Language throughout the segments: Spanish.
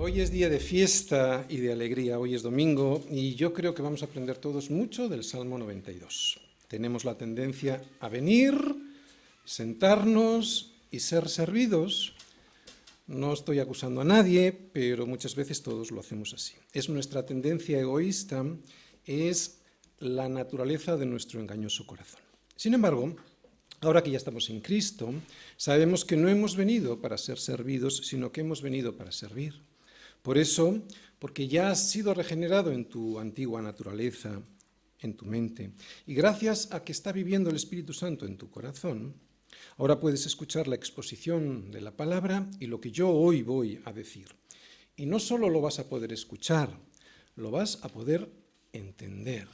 Hoy es día de fiesta y de alegría, hoy es domingo y yo creo que vamos a aprender todos mucho del Salmo 92. Tenemos la tendencia a venir, sentarnos y ser servidos. No estoy acusando a nadie, pero muchas veces todos lo hacemos así. Es nuestra tendencia egoísta, es la naturaleza de nuestro engañoso corazón. Sin embargo, ahora que ya estamos en Cristo, sabemos que no hemos venido para ser servidos, sino que hemos venido para servir. Por eso, porque ya has sido regenerado en tu antigua naturaleza, en tu mente, y gracias a que está viviendo el Espíritu Santo en tu corazón, ahora puedes escuchar la exposición de la palabra y lo que yo hoy voy a decir. Y no solo lo vas a poder escuchar, lo vas a poder entender.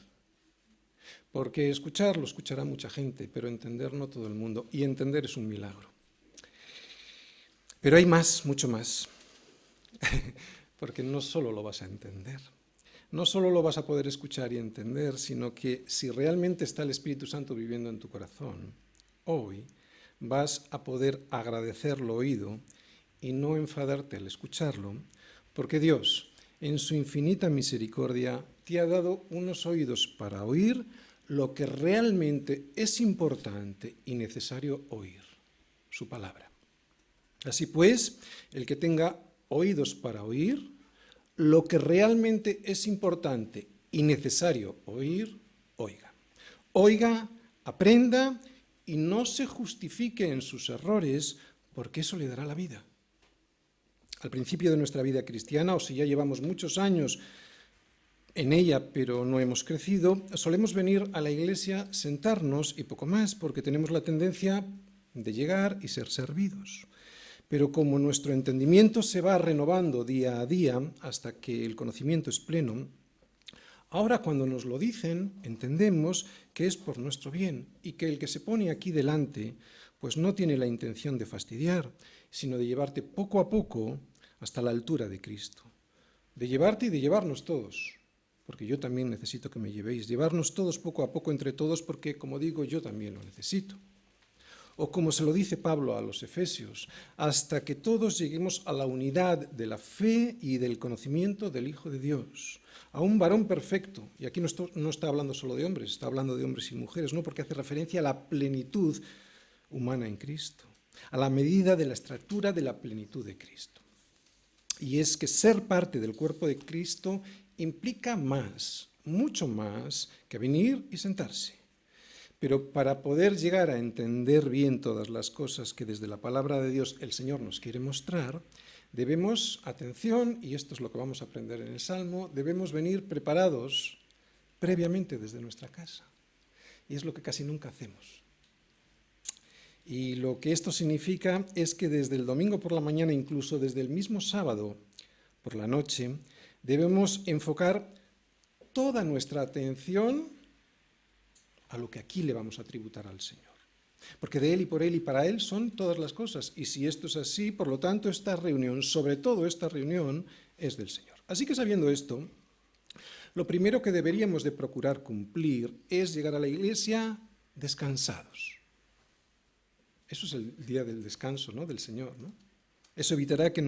Porque escuchar lo escuchará mucha gente, pero entender no todo el mundo, y entender es un milagro. Pero hay más, mucho más. Porque no solo lo vas a entender, no solo lo vas a poder escuchar y entender, sino que si realmente está el Espíritu Santo viviendo en tu corazón, hoy vas a poder agradecer lo oído y no enfadarte al escucharlo, porque Dios, en su infinita misericordia, te ha dado unos oídos para oír lo que realmente es importante y necesario oír, su palabra. Así pues, el que tenga oídos para oír, lo que realmente es importante y necesario oír, oiga. Oiga, aprenda y no se justifique en sus errores, porque eso le dará la vida. Al principio de nuestra vida cristiana, o si ya llevamos muchos años en ella, pero no hemos crecido, solemos venir a la iglesia, sentarnos y poco más, porque tenemos la tendencia de llegar y ser servidos. Pero como nuestro entendimiento se va renovando día a día hasta que el conocimiento es pleno, ahora cuando nos lo dicen entendemos que es por nuestro bien y que el que se pone aquí delante pues no tiene la intención de fastidiar, sino de llevarte poco a poco hasta la altura de Cristo. De llevarte y de llevarnos todos, porque yo también necesito que me llevéis, llevarnos todos poco a poco entre todos porque, como digo, yo también lo necesito. O como se lo dice Pablo a los Efesios, hasta que todos lleguemos a la unidad de la fe y del conocimiento del Hijo de Dios, a un varón perfecto. Y aquí no está hablando solo de hombres, está hablando de hombres y mujeres, ¿no? Porque hace referencia a la plenitud humana en Cristo, a la medida de la estatura de la plenitud de Cristo. Y es que ser parte del cuerpo de Cristo implica más, mucho más, que venir y sentarse. Pero para poder llegar a entender bien todas las cosas que desde la palabra de Dios el Señor nos quiere mostrar, debemos, atención, y esto es lo que vamos a aprender en el Salmo, debemos venir preparados previamente desde nuestra casa. Y es lo que casi nunca hacemos. Y lo que esto significa es que desde el domingo por la mañana, incluso desde el mismo sábado por la noche, debemos enfocar toda nuestra atención a lo que aquí le vamos a tributar al Señor. Porque de Él y por Él y para Él son todas las cosas. Y si esto es así, por lo tanto, esta reunión, sobre todo esta reunión, es del Señor. Así que sabiendo esto, lo primero que deberíamos de procurar cumplir es llegar a la iglesia descansados. Eso es el día del descanso, ¿no? Del Señor, ¿no? Eso evitará que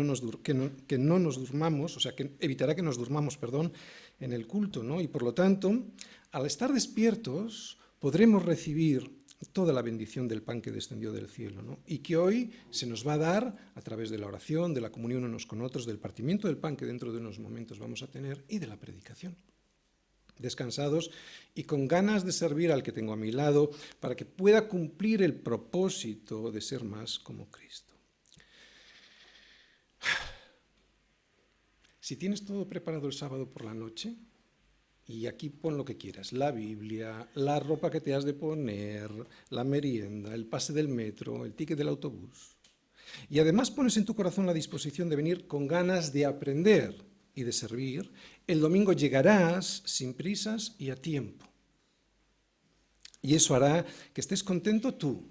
evitará que nos durmamos, en el culto, ¿no? Y por lo tanto, al estar despiertos, podremos recibir toda la bendición del pan que descendió del cielo, ¿no? Y que hoy se nos va a dar a través de la oración, de la comunión unos con otros, del partimiento del pan que dentro de unos momentos vamos a tener y de la predicación. Descansados y con ganas de servir al que tengo a mi lado para que pueda cumplir el propósito de ser más como Cristo. Si tienes todo preparado el sábado por la noche, y aquí pon lo que quieras, la Biblia, la ropa que te has de poner, la merienda, el pase del metro, el ticket del autobús, y además pones en tu corazón la disposición de venir con ganas de aprender y de servir, el domingo llegarás sin prisas y a tiempo. Y eso hará que estés contento tú,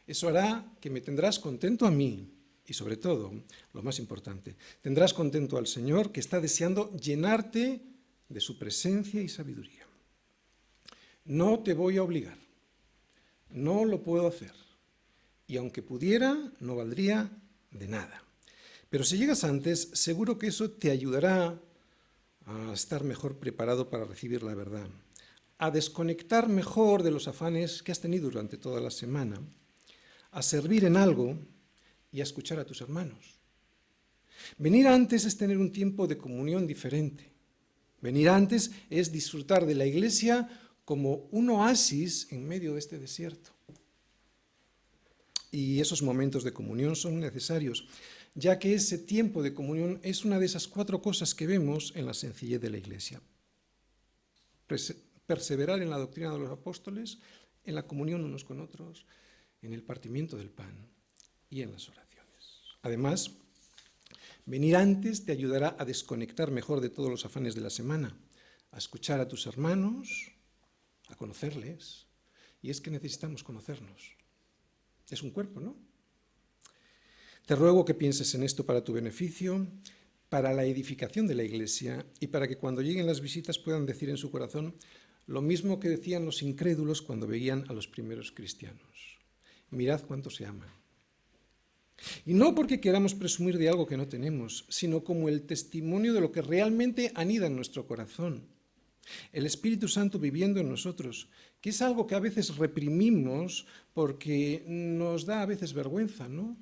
eso hará que me tendrás contento a mí, y sobre todo, lo más importante, tendrás contento al Señor que está deseando llenarte de su presencia y sabiduría. No te voy a obligar, no lo puedo hacer, y aunque pudiera, no valdría de nada. Pero si llegas antes, seguro que eso te ayudará a estar mejor preparado para recibir la verdad, a desconectar mejor de los afanes que has tenido durante toda la semana, a servir en algo y a escuchar a tus hermanos. Venir antes es tener un tiempo de comunión diferente. Venir antes es disfrutar de la iglesia como un oasis en medio de este desierto. Y esos momentos de comunión son necesarios, ya que ese tiempo de comunión es una de esas 4 cosas que vemos en la sencillez de la iglesia. Perseverar en la doctrina de los apóstoles, en la comunión unos con otros, en el partimiento del pan y en las oraciones. Además, venir antes te ayudará a desconectar mejor de todos los afanes de la semana, a escuchar a tus hermanos, a conocerles. Y es que necesitamos conocernos. Es un cuerpo, ¿no? Te ruego que pienses en esto para tu beneficio, para la edificación de la iglesia y para que cuando lleguen las visitas puedan decir en su corazón lo mismo que decían los incrédulos cuando veían a los primeros cristianos. Mirad cuánto se aman. Y no porque queramos presumir de algo que no tenemos, sino como el testimonio de lo que realmente anida en nuestro corazón. El Espíritu Santo viviendo en nosotros, que es algo que a veces reprimimos porque nos da a veces vergüenza, ¿no?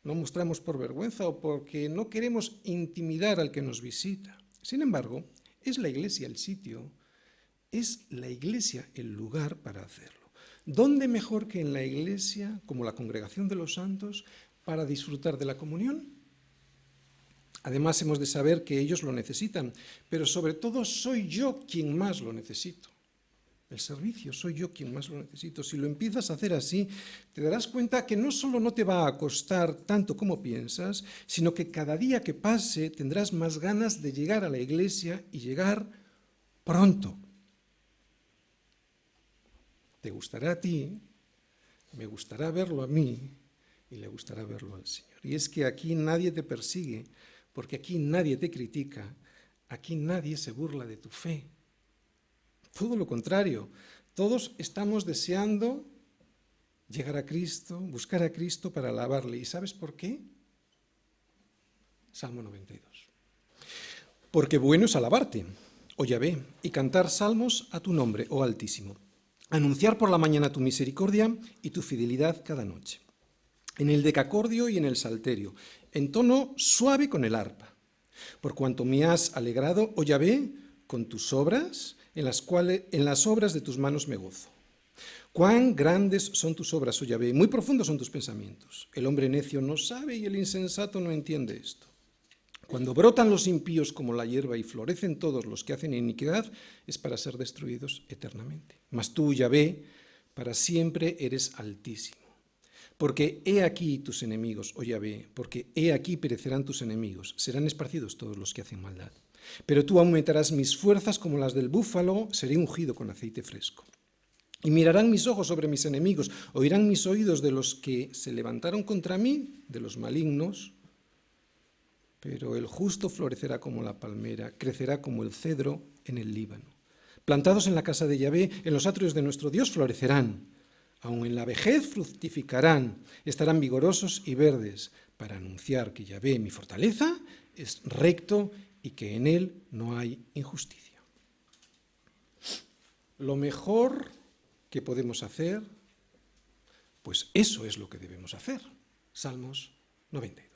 No mostramos por vergüenza o porque no queremos intimidar al que nos visita. Sin embargo, es la iglesia el sitio, es la iglesia el lugar para hacerlo. ¿Dónde mejor que en la iglesia, como la congregación de los santos, para disfrutar de la comunión? Además, hemos de saber que ellos lo necesitan, pero sobre todo soy yo quien más lo necesito. El servicio, soy yo quien más lo necesito. Si lo empiezas a hacer así, te darás cuenta que no solo no te va a costar tanto como piensas, sino que cada día que pase tendrás más ganas de llegar a la iglesia y llegar pronto. Te gustará a ti, me gustará verlo a mí y le gustará verlo al Señor. Y es que aquí nadie te persigue, porque aquí nadie te critica, aquí nadie se burla de tu fe. Todo lo contrario, todos estamos deseando llegar a Cristo, buscar a Cristo para alabarle. ¿Y sabes por qué? Salmo 92. Porque bueno es alabarte, oh Yahvé, y cantar salmos a tu nombre, oh Altísimo. Anunciar por la mañana tu misericordia y tu fidelidad cada noche. En el decacordio y en el salterio, en tono suave con el arpa. Por cuanto me has alegrado, oh Yahvé, con tus obras, en las obras de tus manos me gozo. Cuán grandes son tus obras, oh Yahvé, muy profundos son tus pensamientos. El hombre necio no sabe y el insensato no entiende esto. Cuando brotan los impíos como la hierba y florecen todos los que hacen iniquidad, es para ser destruidos eternamente. Mas tú, Yahvé, para siempre eres altísimo. Porque he aquí tus enemigos, oh Yahvé, porque he aquí perecerán tus enemigos, serán esparcidos todos los que hacen maldad. Pero tú aumentarás mis fuerzas como las del búfalo, seré ungido con aceite fresco. Y mirarán mis ojos sobre mis enemigos, oirán mis oídos de los que se levantaron contra mí, de los malignos. Pero el justo florecerá como la palmera, crecerá como el cedro en el Líbano. Plantados en la casa de Yahvé, en los atrios de nuestro Dios florecerán. Aun en la vejez fructificarán, estarán vigorosos y verdes, para anunciar que Yahvé, mi fortaleza, es recto y que en él no hay injusticia. Lo mejor que podemos hacer, pues eso es lo que debemos hacer. Salmos 92.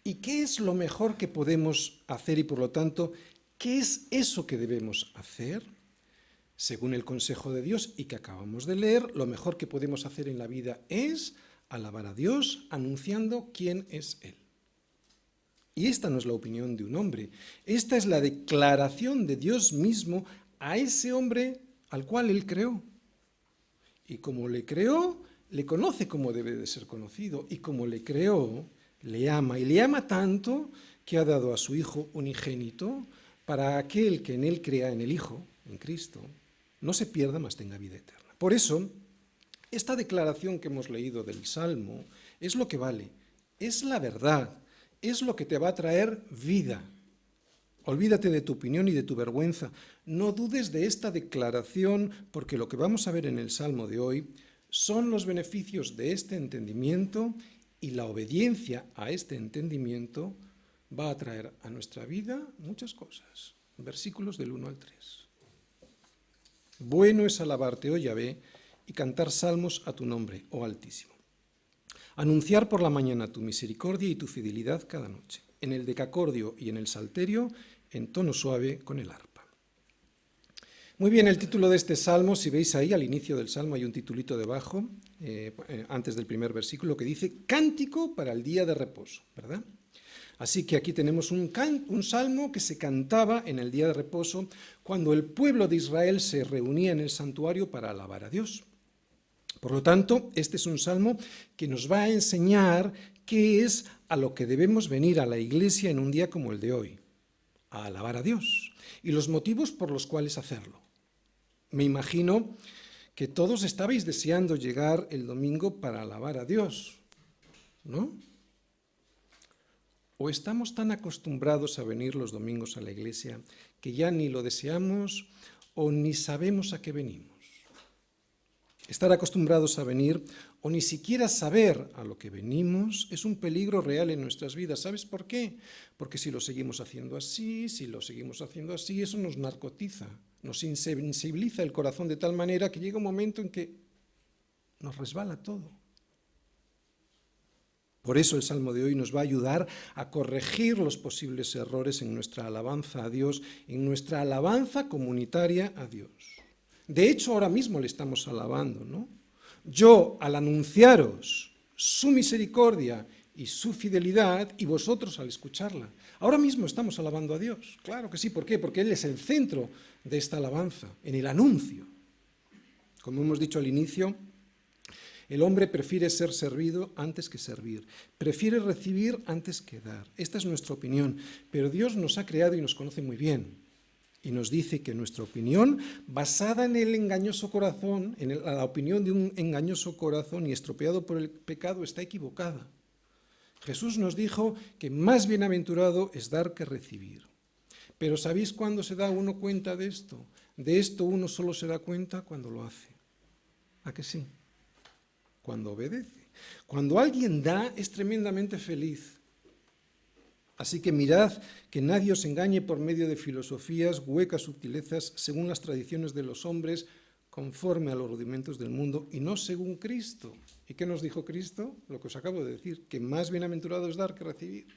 ¿Y qué es lo mejor que podemos hacer y por lo tanto, qué es eso que debemos hacer? Según el consejo de Dios y que acabamos de leer, lo mejor que podemos hacer en la vida es alabar a Dios anunciando quién es Él. Y esta no es la opinión de un hombre, esta es la declaración de Dios mismo a ese hombre al cual Él creó. Y como le creó, le conoce como debe de ser conocido. Y como le creó, le ama. Y le ama tanto que ha dado a su Hijo unigénito para aquel que en Él crea, en el Hijo, en Cristo, no se pierda, mas tenga vida eterna. Por eso, esta declaración que hemos leído del Salmo es lo que vale, es la verdad, es lo que te va a traer vida. Olvídate de tu opinión y de tu vergüenza. No dudes de esta declaración, porque lo que vamos a ver en el Salmo de hoy son los beneficios de este entendimiento Y la obediencia a este entendimiento va a traer a nuestra vida muchas cosas. Versículos del 1 al 3. Bueno es alabarte, oh Yahvé, y cantar salmos a tu nombre, oh Altísimo. Anunciar por la mañana tu misericordia y tu fidelidad cada noche, en el decacordio y en el salterio, en tono suave con el arpa. Muy bien, el título de este salmo, si veis ahí al inicio del salmo hay un titulito debajo, antes del primer versículo, que dice Cántico para el día de reposo, ¿verdad? Así que aquí tenemos un salmo que se cantaba en el día de reposo cuando el pueblo de Israel se reunía en el santuario para alabar a Dios. Por lo tanto, este es un salmo que nos va a enseñar qué es a lo que debemos venir a la iglesia en un día como el de hoy, a alabar a Dios, y los motivos por los cuales hacerlo. Me imagino que todos estabais deseando llegar el domingo para alabar a Dios, ¿no? ¿O estamos tan acostumbrados a venir los domingos a la iglesia que ya ni lo deseamos o ni sabemos a qué venimos? Estar acostumbrados a venir o ni siquiera saber a lo que venimos es un peligro real en nuestras vidas. ¿Sabes por qué? Porque si lo seguimos haciendo así, eso nos narcotiza, nos insensibiliza el corazón de tal manera que llega un momento en que nos resbala todo. Por eso el Salmo de hoy nos va a ayudar a corregir los posibles errores en nuestra alabanza a Dios, en nuestra alabanza comunitaria a Dios. De hecho, ahora mismo le estamos alabando, ¿no? Yo, al anunciaros su misericordia y su fidelidad, y vosotros al escucharla. Ahora mismo estamos alabando a Dios. Claro que sí. ¿Por qué? Porque Él es el centro de esta alabanza, en el anuncio. Como hemos dicho al inicio, el hombre prefiere ser servido antes que servir, prefiere recibir antes que dar. Esta es nuestra opinión, pero Dios nos ha creado y nos conoce muy bien. Y nos dice que nuestra opinión, basada en el engañoso corazón, la opinión de un engañoso corazón y estropeado por el pecado, está equivocada. Jesús nos dijo que más bienaventurado es dar que recibir. Pero ¿sabéis cuándo se da uno cuenta de esto? De esto uno solo se da cuenta cuando lo hace. ¿A que sí? Cuando obedece. Cuando alguien da, es tremendamente feliz. Así que mirad que nadie os engañe por medio de filosofías, huecas sutilezas, según las tradiciones de los hombres, conforme a los rudimentos del mundo, y no según Cristo. ¿Y qué nos dijo Cristo? Lo que os acabo de decir, que más bienaventurado es dar que recibir.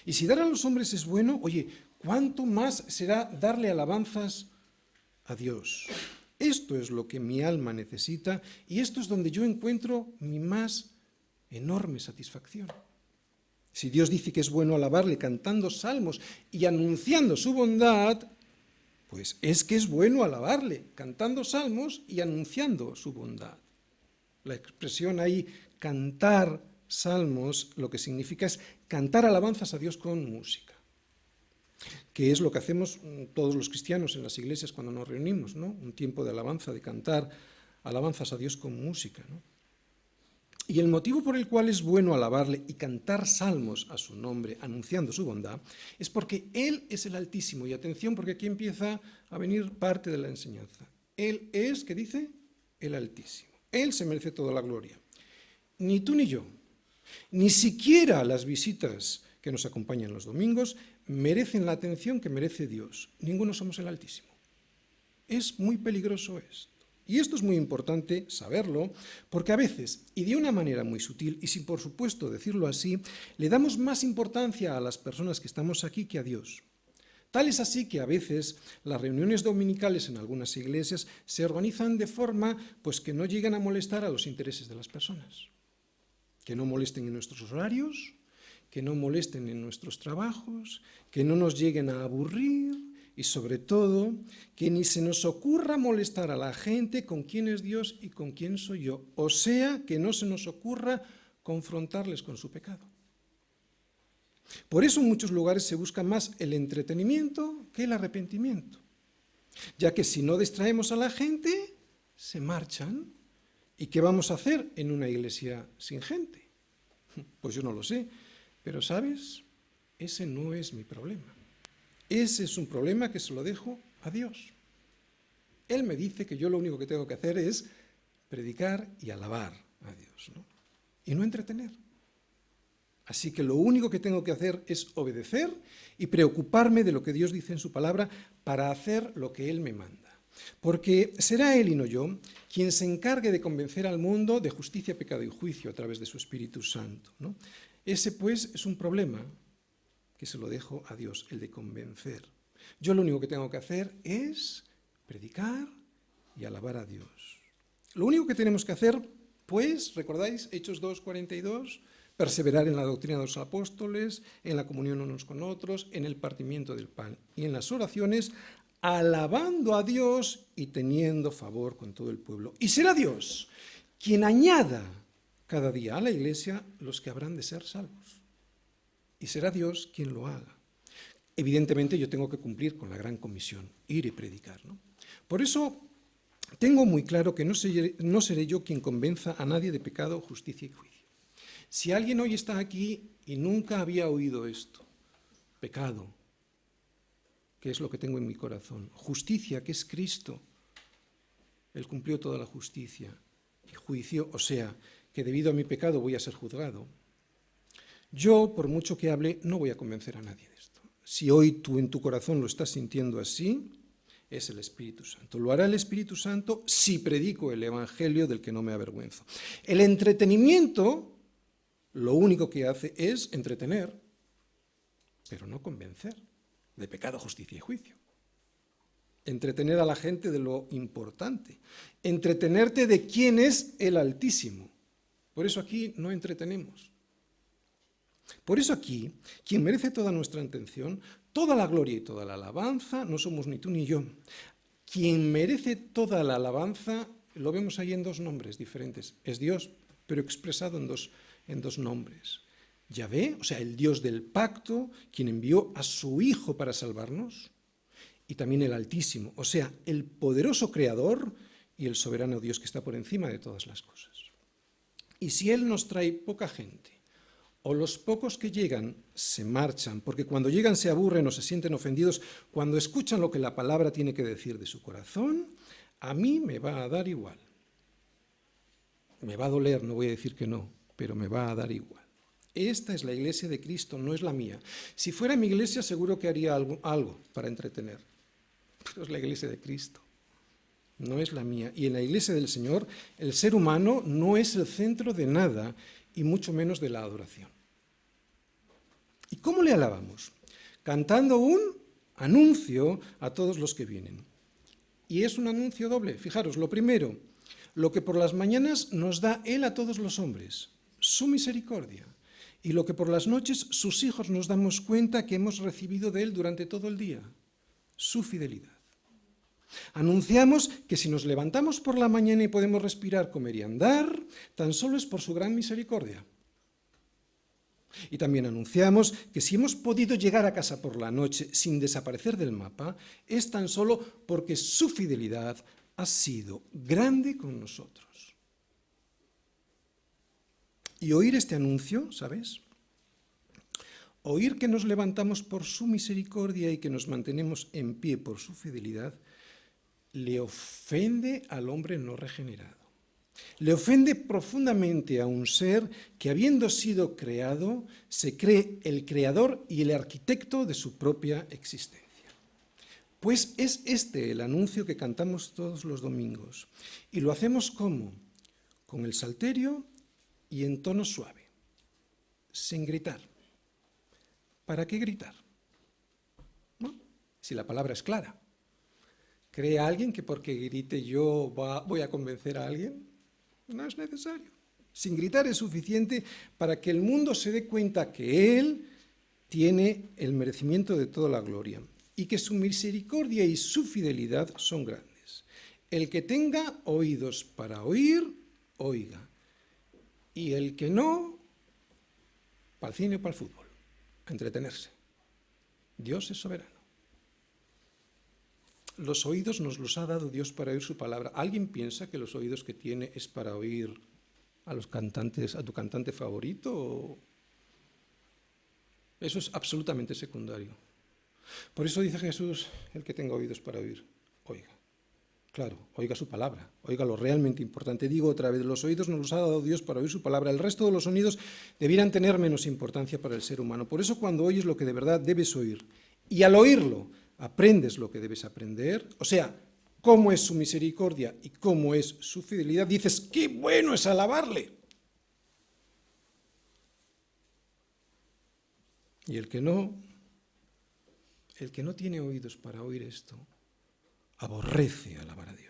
Y si dar a los hombres es bueno, oye, ¿cuánto más será darle alabanzas a Dios? Esto es lo que mi alma necesita y esto es donde yo encuentro mi más enorme satisfacción. Si Dios dice que es bueno alabarle cantando salmos y anunciando su bondad, pues es que es bueno alabarle cantando salmos y anunciando su bondad. La expresión ahí, cantar salmos, lo que significa es cantar alabanzas a Dios con música, que es lo que hacemos todos los cristianos en las iglesias cuando nos reunimos, ¿no? Un tiempo de alabanza, de cantar alabanzas a Dios con música, ¿no? Y el motivo por el cual es bueno alabarle y cantar salmos a su nombre, anunciando su bondad, es porque Él es el Altísimo. Y atención, porque aquí empieza a venir parte de la enseñanza. Él es, ¿qué dice? El Altísimo. Él se merece toda la gloria. Ni tú ni yo, ni siquiera las visitas que nos acompañan los domingos, merecen la atención que merece Dios. Ninguno somos el Altísimo. Es muy peligroso esto. Y esto es muy importante saberlo, porque a veces, y de una manera muy sutil, y sin por supuesto decirlo así, le damos más importancia a las personas que estamos aquí que a Dios. Tal es así que a veces las reuniones dominicales en algunas iglesias se organizan de forma pues, que no lleguen a molestar a los intereses de las personas. Que no molesten en nuestros horarios, que no molesten en nuestros trabajos, que no nos lleguen a aburrir, y sobre todo, que ni se nos ocurra molestar a la gente con quién es Dios y con quién soy yo. O sea, que no se nos ocurra confrontarles con su pecado. Por eso en muchos lugares se busca más el entretenimiento que el arrepentimiento. Ya que si no distraemos a la gente, se marchan. ¿Y qué vamos a hacer en una iglesia sin gente? Pues yo no lo sé. Pero, ¿sabes? Ese no es mi problema. Ese es un problema que se lo dejo a Dios. Él me dice que yo lo único que tengo que hacer es predicar y alabar a Dios, ¿no? y no entretener. Así que lo único que tengo que hacer es obedecer y preocuparme de lo que Dios dice en su palabra para hacer lo que Él me manda. Porque será Él y no yo quien se encargue de convencer al mundo de justicia, pecado y juicio a través de su Espíritu Santo, ¿no? Ese, pues, es un problema que se lo dejo a Dios, el de convencer. Yo lo único que tengo que hacer es predicar y alabar a Dios. Lo único que tenemos que hacer, pues, ¿recordáis Hechos 2:42? Perseverar en la doctrina de los apóstoles, en la comunión unos con otros, en el partimiento del pan y en las oraciones, alabando a Dios y teniendo favor con todo el pueblo. Y será Dios quien añada cada día a la iglesia los que habrán de ser salvos. Y será Dios quien lo haga. Evidentemente yo tengo que cumplir con la gran comisión, ir y predicar, ¿no? Por eso tengo muy claro que no seré yo quien convenza a nadie de pecado, justicia y juicio. Si alguien hoy está aquí y nunca había oído esto, pecado, que es lo que tengo en mi corazón, justicia, que es Cristo, Él cumplió toda la justicia, y juicio, o sea, que debido a mi pecado voy a ser juzgado, yo, por mucho que hable, no voy a convencer a nadie de esto. Si hoy tú en tu corazón lo estás sintiendo así, es el Espíritu Santo. Lo hará el Espíritu Santo si predico el Evangelio del que no me avergüenzo. El entretenimiento lo único que hace es entretener, pero no convencer de pecado, justicia y juicio. Entretener a la gente de lo importante. Entretenerte de quién es el Altísimo. Por eso aquí no entretenemos. Por eso aquí, quien merece toda nuestra atención, toda la gloria y toda la alabanza, no somos ni tú ni yo. Quien merece toda la alabanza, lo vemos ahí en dos nombres diferentes. Es Dios, pero expresado en dos nombres. Yahvé, o sea, el Dios del pacto, quien envió a su Hijo para salvarnos, y también el Altísimo, o sea, el poderoso Creador y el soberano Dios que está por encima de todas las cosas. Y si Él nos trae poca gente, o los pocos que llegan se marchan, porque cuando llegan se aburren o se sienten ofendidos, cuando escuchan lo que la palabra tiene que decir de su corazón, a mí me va a dar igual. Me va a doler, no voy a decir que no, pero me va a dar igual. Esta es la iglesia de Cristo, no es la mía. Si fuera mi iglesia seguro que haría algo para entretener, pero es la iglesia de Cristo, no es la mía. Y en la iglesia del Señor el ser humano no es el centro de nada, y mucho menos de la adoración. ¿Y cómo le alabamos? Cantando un anuncio a todos los que vienen. Y es un anuncio doble. Fijaros, lo primero, lo que por las mañanas nos da Él a todos los hombres, su misericordia. Y lo que por las noches sus hijos nos damos cuenta que hemos recibido de Él durante todo el día, su fidelidad. Anunciamos que si nos levantamos por la mañana y podemos respirar, comer y andar, tan solo es por su gran misericordia. Y también anunciamos que si hemos podido llegar a casa por la noche sin desaparecer del mapa, es tan solo porque su fidelidad ha sido grande con nosotros. Y oír este anuncio, ¿sabes? Oír que nos levantamos por su misericordia y que nos mantenemos en pie por su fidelidad, le ofende al hombre no regenerado. Le ofende profundamente a un ser que, habiendo sido creado, se cree el creador y el arquitecto de su propia existencia. Pues es este el anuncio que cantamos todos los domingos. Y lo hacemos ¿cómo? Con el salterio y en tono suave, sin gritar. ¿Para qué gritar? ¿No? Si la palabra es clara. ¿Cree alguien que porque grite yo voy a convencer a alguien? No es necesario. Sin gritar es suficiente para que el mundo se dé cuenta que Él tiene el merecimiento de toda la gloria y que su misericordia y su fidelidad son grandes. El que tenga oídos para oír, oiga. Y el que no, para el cine o para el fútbol, a entretenerse. Dios es soberano. Los oídos nos los ha dado Dios para oír su palabra. ¿Alguien piensa que los oídos que tiene es para oír a los cantantes, a tu cantante favorito? Eso es absolutamente secundario. Por eso dice Jesús, el que tenga oídos para oír, oiga. Claro, oiga su palabra, oiga lo realmente importante. Digo otra vez, los oídos nos los ha dado Dios para oír su palabra. El resto de los sonidos debieran tener menos importancia para el ser humano. Por eso cuando oyes lo que de verdad debes oír, y al oírlo aprendes lo que debes aprender, o sea, cómo es su misericordia y cómo es su fidelidad, dices, ¡qué bueno es alabarle! Y el que no tiene oídos para oír esto, aborrece alabar a Dios.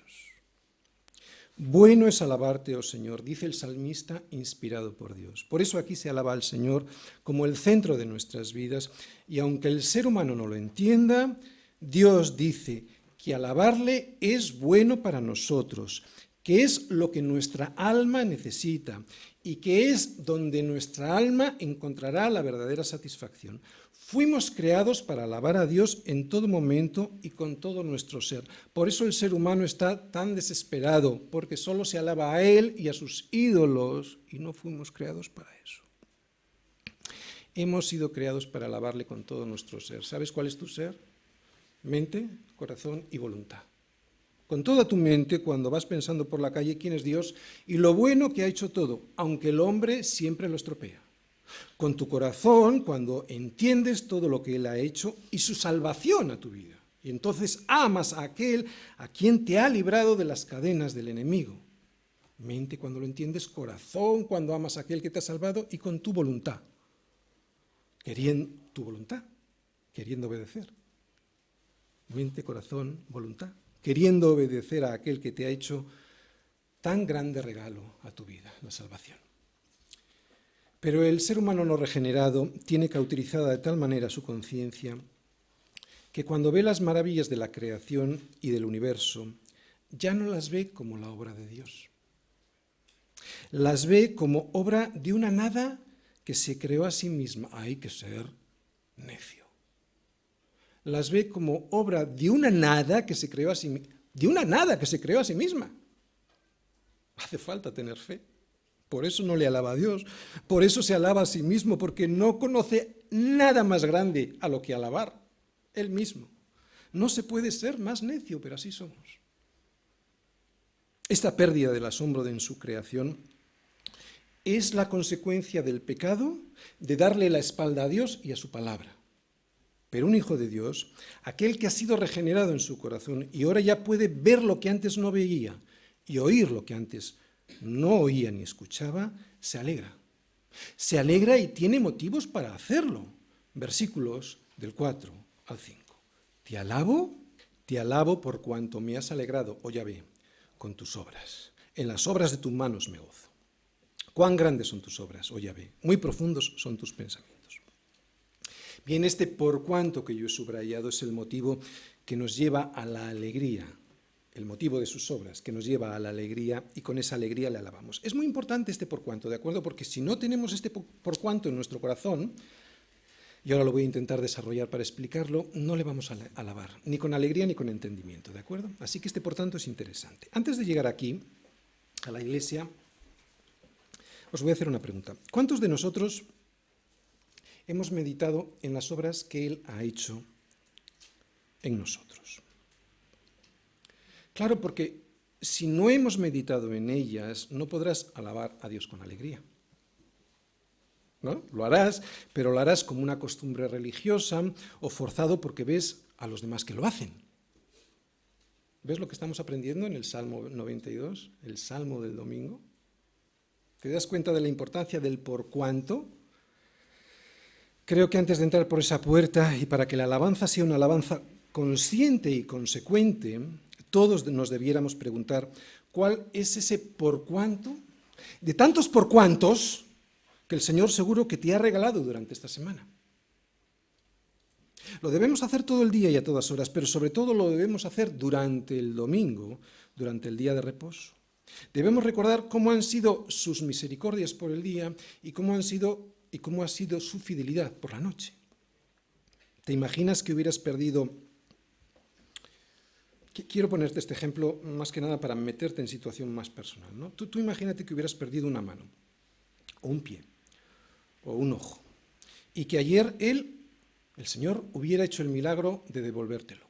Bueno es alabarte, oh Señor, dice el salmista inspirado por Dios. Por eso aquí se alaba al Señor como el centro de nuestras vidas, y aunque el ser humano no lo entienda, Dios dice que alabarle es bueno para nosotros, que es lo que nuestra alma necesita y que es donde nuestra alma encontrará la verdadera satisfacción. Fuimos creados para alabar a Dios en todo momento y con todo nuestro ser. Por eso el ser humano está tan desesperado, porque solo se alaba a él y a sus ídolos, y no fuimos creados para eso. Hemos sido creados para alabarle con todo nuestro ser. ¿Sabes cuál es tu ser? Mente, corazón y voluntad. Con toda tu mente, cuando vas pensando por la calle quién es Dios y lo bueno que ha hecho todo, aunque el hombre siempre lo estropea. Con tu corazón, cuando entiendes todo lo que Él ha hecho y su salvación a tu vida. Y entonces amas a aquel a quien te ha librado de las cadenas del enemigo. Mente cuando lo entiendes, corazón cuando amas a aquel que te ha salvado y con tu voluntad. Queriendo obedecer. Mente, corazón, voluntad. Queriendo obedecer a aquel que te ha hecho tan grande regalo a tu vida, la salvación. Pero el ser humano no regenerado tiene cauterizada de tal manera su conciencia que cuando ve las maravillas de la creación y del universo, ya no las ve como la obra de Dios. Las ve como obra de una nada que se creó a sí misma. Hay que ser necio. Las ve como obra de una nada que se creó a sí misma. De una nada que se creó a sí misma. Hace falta tener fe. Por eso no le alaba a Dios, por eso se alaba a sí mismo, porque no conoce nada más grande a lo que alabar, él mismo. No se puede ser más necio, pero así somos. Esta pérdida del asombro en su creación es la consecuencia del pecado de darle la espalda a Dios y a su palabra. Pero un hijo de Dios, aquel que ha sido regenerado en su corazón y ahora ya puede ver lo que antes no veía y oír lo que antes no oía ni escuchaba, se alegra. Se alegra y tiene motivos para hacerlo. Versículos del 4 al 5. Te alabo por cuanto me has alegrado, oh Yahvé, con tus obras. En las obras de tus manos me gozo. Cuán grandes son tus obras, oh Yahvé, muy profundos son tus pensamientos. Bien, este por cuanto que yo he subrayado es el motivo que nos lleva a la alegría. El motivo de sus obras, que nos lleva a la alegría, y con esa alegría le alabamos. Es muy importante este por cuanto, ¿de acuerdo? Porque si no tenemos este por cuanto en nuestro corazón, y ahora lo voy a intentar desarrollar para explicarlo, no le vamos a alabar, ni con alegría ni con entendimiento, ¿de acuerdo? Así que este por tanto es interesante. Antes de llegar aquí, a la iglesia, os voy a hacer una pregunta. ¿Cuántos de nosotros hemos meditado en las obras que Él ha hecho en nosotros? Claro, porque si no hemos meditado en ellas, no podrás alabar a Dios con alegría. ¿No? Lo harás, pero lo harás como una costumbre religiosa o forzado porque ves a los demás que lo hacen. ¿Ves lo que estamos aprendiendo en el Salmo 92, el Salmo del domingo? ¿Te das cuenta de la importancia del por cuánto? Creo que antes de entrar por esa puerta y para que la alabanza sea una alabanza consciente y consecuente, todos nos debiéramos preguntar cuál es ese por cuánto, de tantos por cuántos que el Señor seguro que te ha regalado durante esta semana. Lo debemos hacer todo el día y a todas horas, pero sobre todo lo debemos hacer durante el domingo, durante el día de reposo. Debemos recordar cómo han sido sus misericordias por el día y cómo ha sido su fidelidad por la noche. ¿Te imaginas que hubieras perdido? Quiero ponerte este ejemplo más que nada para meterte en situación más personal, ¿no? Tú imagínate que hubieras perdido una mano, o un pie, o un ojo, y que ayer el Señor hubiera hecho el milagro de devolvértelo.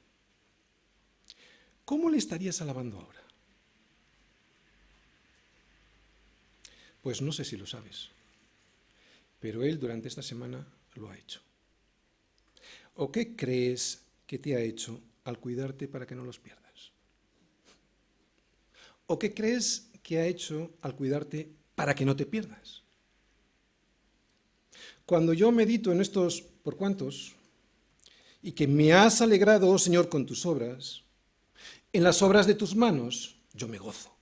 ¿cómo le estarías alabando ahora? Pues no sé si lo sabes, pero Él durante esta semana lo ha hecho. ¿O qué crees que te ha hecho al cuidarte para que no los pierdas? ¿O qué crees que ha hecho al cuidarte para que no te pierdas? Cuando yo medito en estos por cuántos, y que me has alegrado, oh Señor, con tus obras, en las obras de tus manos yo me gozo.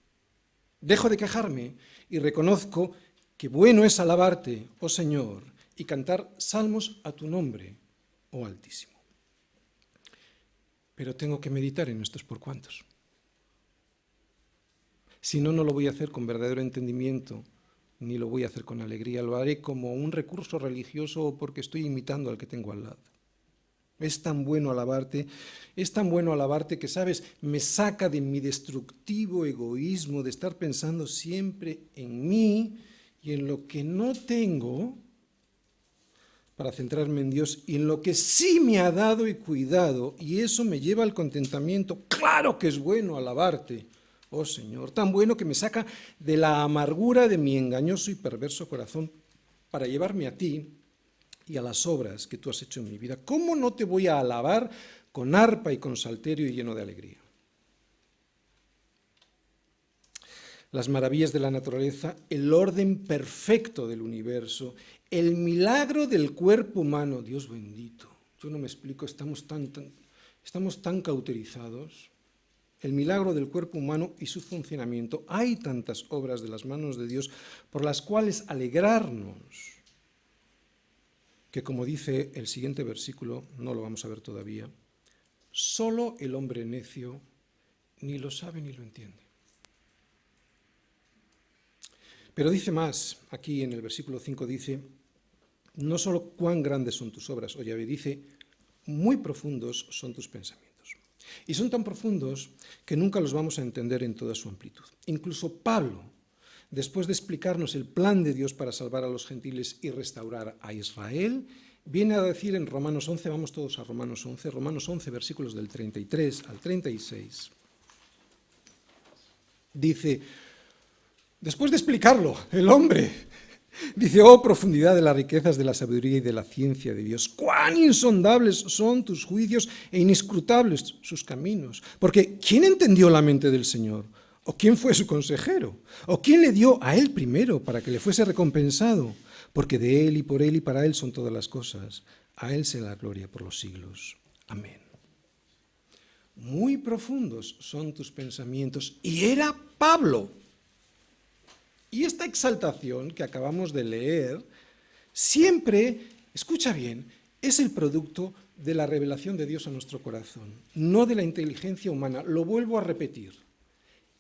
Dejo de quejarme y reconozco que bueno es alabarte, oh Señor, y cantar salmos a tu nombre, oh Altísimo. Pero tengo que meditar en estos por cuántos. Si no, no lo voy a hacer con verdadero entendimiento, ni lo voy a hacer con alegría, lo haré como un recurso religioso o porque estoy imitando al que tengo al lado. Es tan bueno alabarte que, ¿sabes?, me saca de mi destructivo egoísmo de estar pensando siempre en mí y en lo que no tengo, para centrarme en Dios y en lo que sí me ha dado y cuidado, y eso me lleva al contentamiento. Claro que es bueno alabarte, oh Señor, tan bueno que me saca de la amargura de mi engañoso y perverso corazón para llevarme a ti y a las obras que tú has hecho en mi vida. ¿Cómo no te voy a alabar con arpa y con salterio y lleno de alegría? Las maravillas de la naturaleza, el orden perfecto del universo, el milagro del cuerpo humano, Dios bendito. Yo no me explico, estamos tan cauterizados. El milagro del cuerpo humano y su funcionamiento. Hay tantas obras de las manos de Dios por las cuales alegrarnos, que como dice el siguiente versículo, no lo vamos a ver todavía, solo el hombre necio ni lo sabe ni lo entiende. Pero dice más, aquí en el versículo 5 dice, no solo cuán grandes son tus obras, o Yahvé dice, muy profundos son tus pensamientos. Y son tan profundos que nunca los vamos a entender en toda su amplitud. Incluso Pablo, después de explicarnos el plan de Dios para salvar a los gentiles y restaurar a Israel, viene a decir en Romanos 11, vamos todos a Romanos 11, versículos del 33 al 36, dice, después de explicarlo, el hombre dice, oh profundidad de las riquezas de la sabiduría y de la ciencia de Dios, cuán insondables son tus juicios e inescrutables sus caminos. Porque ¿quién entendió la mente del Señor? ¿O quién fue su consejero? ¿O quién le dio a él primero para que le fuese recompensado? Porque de él y para él son todas las cosas. A él sea la gloria por los siglos. Amén. Muy profundos son tus pensamientos. Y era Pablo. Y esta exaltación que acabamos de leer, siempre, escucha bien, es el producto de la revelación de Dios a nuestro corazón, no de la inteligencia humana. Lo vuelvo a repetir.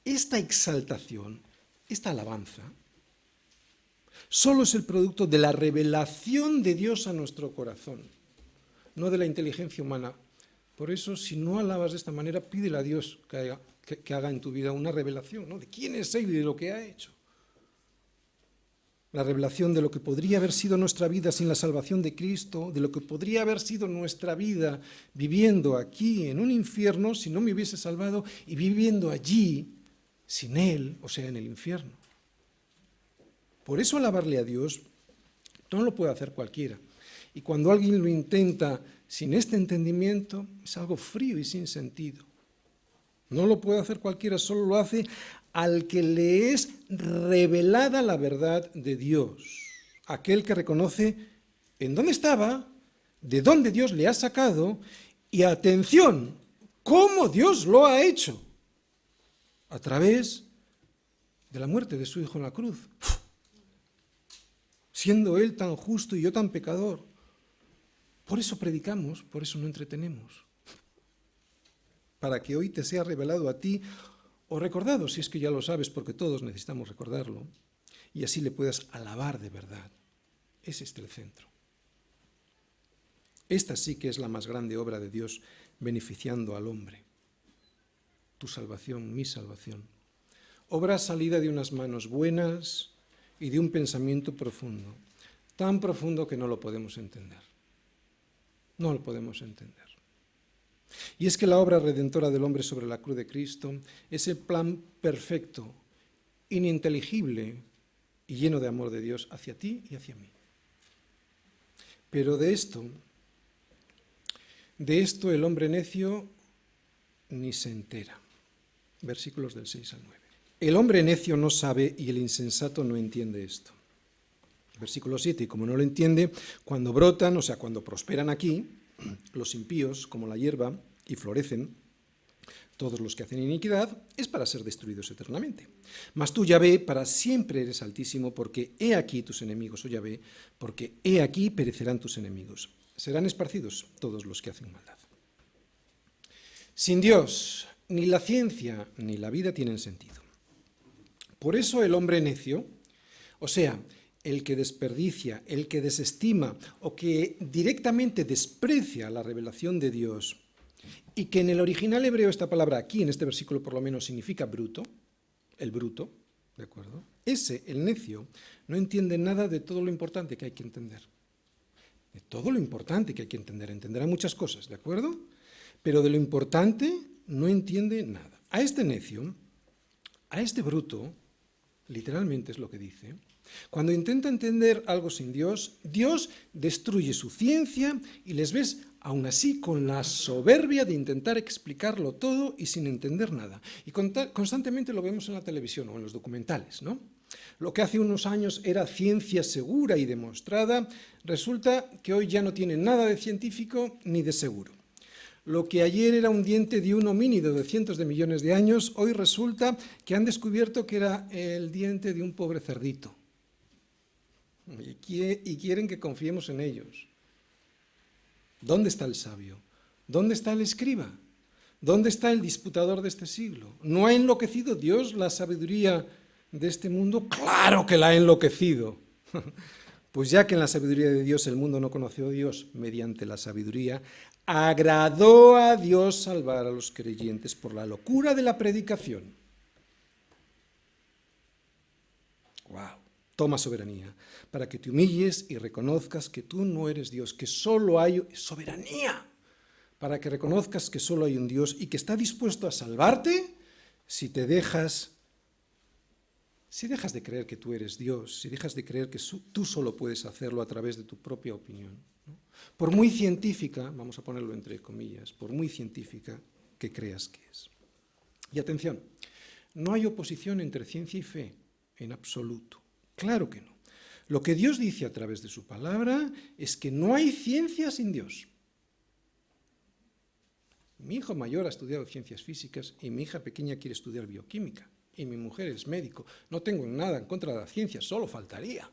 Esta exaltación, esta alabanza, solo es el producto de la revelación de Dios a nuestro corazón, no de la inteligencia humana. Por eso, si no alabas de esta manera, pídele a Dios que haga en tu vida una revelación, ¿no?, de quién es Él y de lo que ha hecho. La revelación de lo que podría haber sido nuestra vida sin la salvación de Cristo, de lo que podría haber sido nuestra vida viviendo aquí en un infierno si no me hubiese salvado y viviendo allí sin Él, o sea, en el infierno. Por eso alabarle a Dios no lo puede hacer cualquiera. Y cuando alguien lo intenta sin este entendimiento, es algo frío y sin sentido. No lo puede hacer cualquiera, solo lo hace al que le es revelada la verdad de Dios, aquel que reconoce en dónde estaba, de dónde Dios le ha sacado y, atención, cómo Dios lo ha hecho, a través de la muerte de su Hijo en la cruz, siendo Él tan justo y yo tan pecador. Por eso predicamos, por eso no entretenemos, para que hoy te sea revelado a ti o recordado, si es que ya lo sabes, porque todos necesitamos recordarlo, y así le puedas alabar de verdad. Es este el centro. Esta sí que es la más grande obra de Dios beneficiando al hombre. Tu salvación, mi salvación. Obra salida de unas manos buenas y de un pensamiento profundo, tan profundo que no lo podemos entender. No lo podemos entender. Y es que la obra redentora del hombre sobre la cruz de Cristo es el plan perfecto, ininteligible y lleno de amor de Dios hacia ti y hacia mí. Pero de esto el hombre necio ni se entera. Versículos del 6 al 9. El hombre necio no sabe y el insensato no entiende esto. Versículo 7, y como no lo entiende, cuando brotan, o sea, cuando prosperan aquí, los impíos como la hierba y florecen, todos los que hacen iniquidad, es para ser destruidos eternamente. Mas tú, Yahvé, para siempre eres altísimo, porque he aquí tus enemigos, oh Yahvé, porque he aquí perecerán tus enemigos. Serán esparcidos todos los que hacen maldad. Sin Dios, ni la ciencia ni la vida tienen sentido. Por eso el hombre necio, o sea, el que desperdicia, el que desestima o que directamente desprecia la revelación de Dios, y que en el original hebreo esta palabra aquí, en este versículo por lo menos, significa bruto, el bruto, ¿de acuerdo? Ese, el necio, no entiende nada de todo lo importante que hay que entender. De todo lo importante que hay que entender. Entenderá muchas cosas, ¿de acuerdo? Pero de lo importante no entiende nada. A este necio, a este bruto, literalmente es lo que dice, cuando intenta entender algo sin Dios, Dios destruye su ciencia y les ves aún así con la soberbia de intentar explicarlo todo y sin entender nada. Y constantemente lo vemos en la televisión o en los documentales, ¿no? Lo que hace unos años era ciencia segura y demostrada, resulta que hoy ya no tiene nada de científico ni de seguro. Lo que ayer era un diente de un homínido de cientos de millones de años, hoy resulta que han descubierto que era el diente de un pobre cerdito. Y quieren que confiemos en ellos. ¿Dónde está el sabio? ¿Dónde está el escriba? ¿Dónde está el disputador de este siglo? ¿No ha enloquecido Dios la sabiduría de este mundo? ¡Claro que la ha enloquecido! Pues ya que en la sabiduría de Dios el mundo no conoció a Dios mediante la sabiduría, agradó a Dios salvar a los creyentes por la locura de la predicación. ¡Wow! Toma soberanía, para que te humilles y reconozcas que tú no eres Dios, que solo hay soberanía, para que reconozcas que solo hay un Dios y que está dispuesto a salvarte si dejas de creer que tú eres Dios, si dejas de creer que tú solo puedes hacerlo a través de tu propia opinión, ¿no? Por muy científica, vamos a ponerlo entre comillas, por muy científica que creas que es. Y atención, no hay oposición entre ciencia y fe, en absoluto. Claro que no. Lo que Dios dice a través de su palabra es que no hay ciencia sin Dios. Mi hijo mayor ha estudiado ciencias físicas y mi hija pequeña quiere estudiar bioquímica. Y mi mujer es médico. No tengo nada en contra de la ciencia, solo faltaría.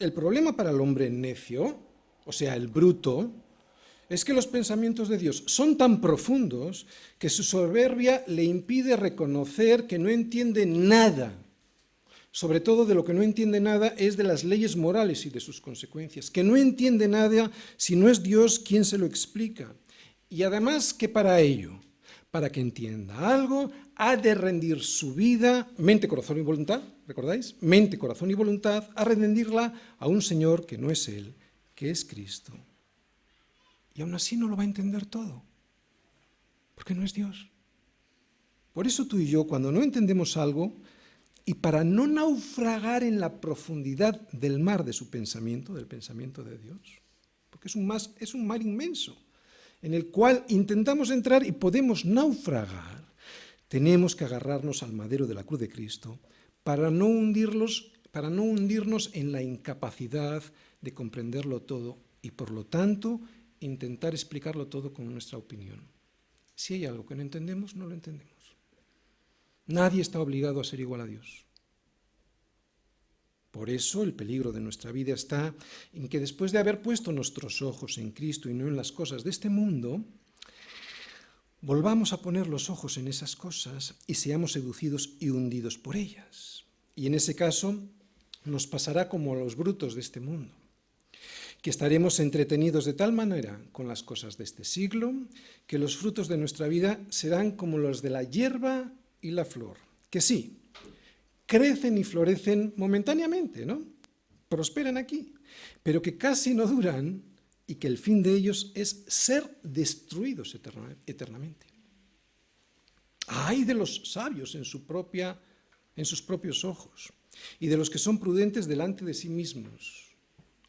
El problema para el hombre necio, o sea, el bruto, es que los pensamientos de Dios son tan profundos que su soberbia le impide reconocer que no entiende nada. Sobre todo de lo que no entiende nada es de las leyes morales y de sus consecuencias, que no entiende nada si no es Dios quien se lo explica. Y además que para ello, para que entienda algo, ha de rendir su vida, mente, corazón y voluntad, ¿recordáis? Mente, corazón y voluntad, a rendirla a un Señor que no es Él, que es Cristo. Y aún así no lo va a entender todo, porque no es Dios. Por eso tú y yo, cuando no entendemos algo, y para no naufragar en la profundidad del mar de su pensamiento, del pensamiento de Dios, porque es un mar inmenso, en el cual intentamos entrar y podemos naufragar, tenemos que agarrarnos al madero de la cruz de Cristo para no hundirnos en la incapacidad de comprenderlo todo y, por lo tanto, intentar explicarlo todo con nuestra opinión. Si hay algo que no entendemos, no lo entendemos. Nadie está obligado a ser igual a Dios. Por eso el peligro de nuestra vida está en que después de haber puesto nuestros ojos en Cristo y no en las cosas de este mundo, volvamos a poner los ojos en esas cosas y seamos seducidos y hundidos por ellas. Y en ese caso nos pasará como a los brutos de este mundo, que estaremos entretenidos de tal manera con las cosas de este siglo que los frutos de nuestra vida serán como los de la hierba y la flor, que sí, crecen y florecen momentáneamente, ¿no? Prosperan aquí, pero que casi no duran y que el fin de ellos es ser destruidos eternamente. ¡Ay de los sabios en sus propios ojos, y de los que son prudentes delante de sí mismos!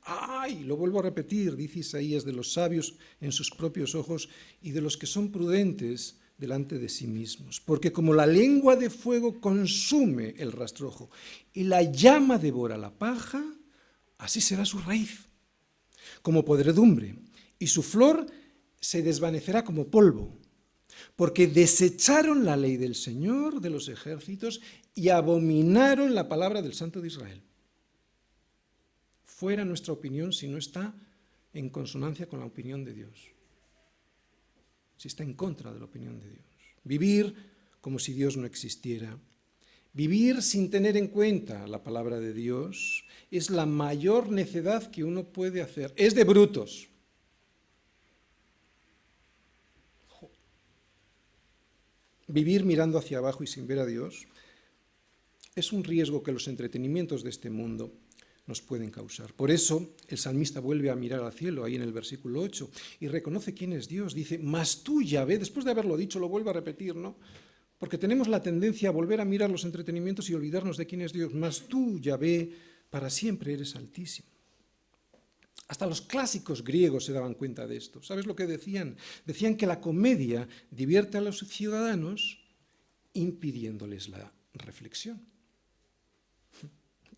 ¡Ay! Lo vuelvo a repetir, dice Isaías, de los sabios en sus propios ojos y de los que son prudentes delante de sí mismos. Porque como la lengua de fuego consume el rastrojo y la llama devora la paja, así será su raíz, como podredumbre, y su flor se desvanecerá como polvo, porque desecharon la ley del Señor de los ejércitos y abominaron la palabra del Santo de Israel. Fuera nuestra opinión si no está en consonancia con la opinión de Dios, si está en contra de la opinión de Dios. Vivir como si Dios no existiera, vivir sin tener en cuenta la palabra de Dios, es la mayor necedad que uno puede hacer. Es de brutos. Vivir mirando hacia abajo y sin ver a Dios es un riesgo que los entretenimientos de este mundo nos pueden causar. Por eso el salmista vuelve a mirar al cielo, ahí en el versículo 8, y reconoce quién es Dios. Dice, mas tú, Yahvé, después de haberlo dicho, lo vuelve a repetir, ¿no? Porque tenemos la tendencia a volver a mirar los entretenimientos y olvidarnos de quién es Dios. Mas tú, Yahvé, para siempre eres altísimo. Hasta los clásicos griegos se daban cuenta de esto. ¿Sabes lo que decían? Decían que la comedia divierte a los ciudadanos impidiéndoles la reflexión.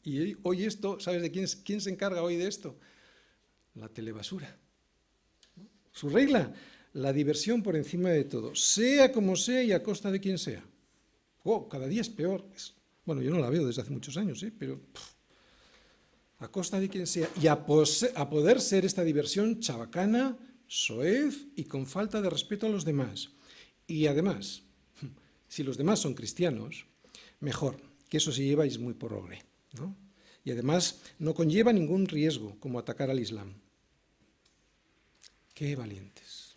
Y hoy esto, ¿sabes de quién se encarga hoy de esto? La telebasura. Su regla, la diversión por encima de todo, sea como sea y a costa de quien sea. Cada día es peor. Bueno, yo no la veo desde hace muchos años, pero a costa de quien sea. Y a poder ser esta diversión chabacana, soez y con falta de respeto a los demás. Y además, si los demás son cristianos, mejor, que eso se lleva y es muy progre, ¿no? Y además no conlleva ningún riesgo, como atacar al Islam. ¡Qué valientes!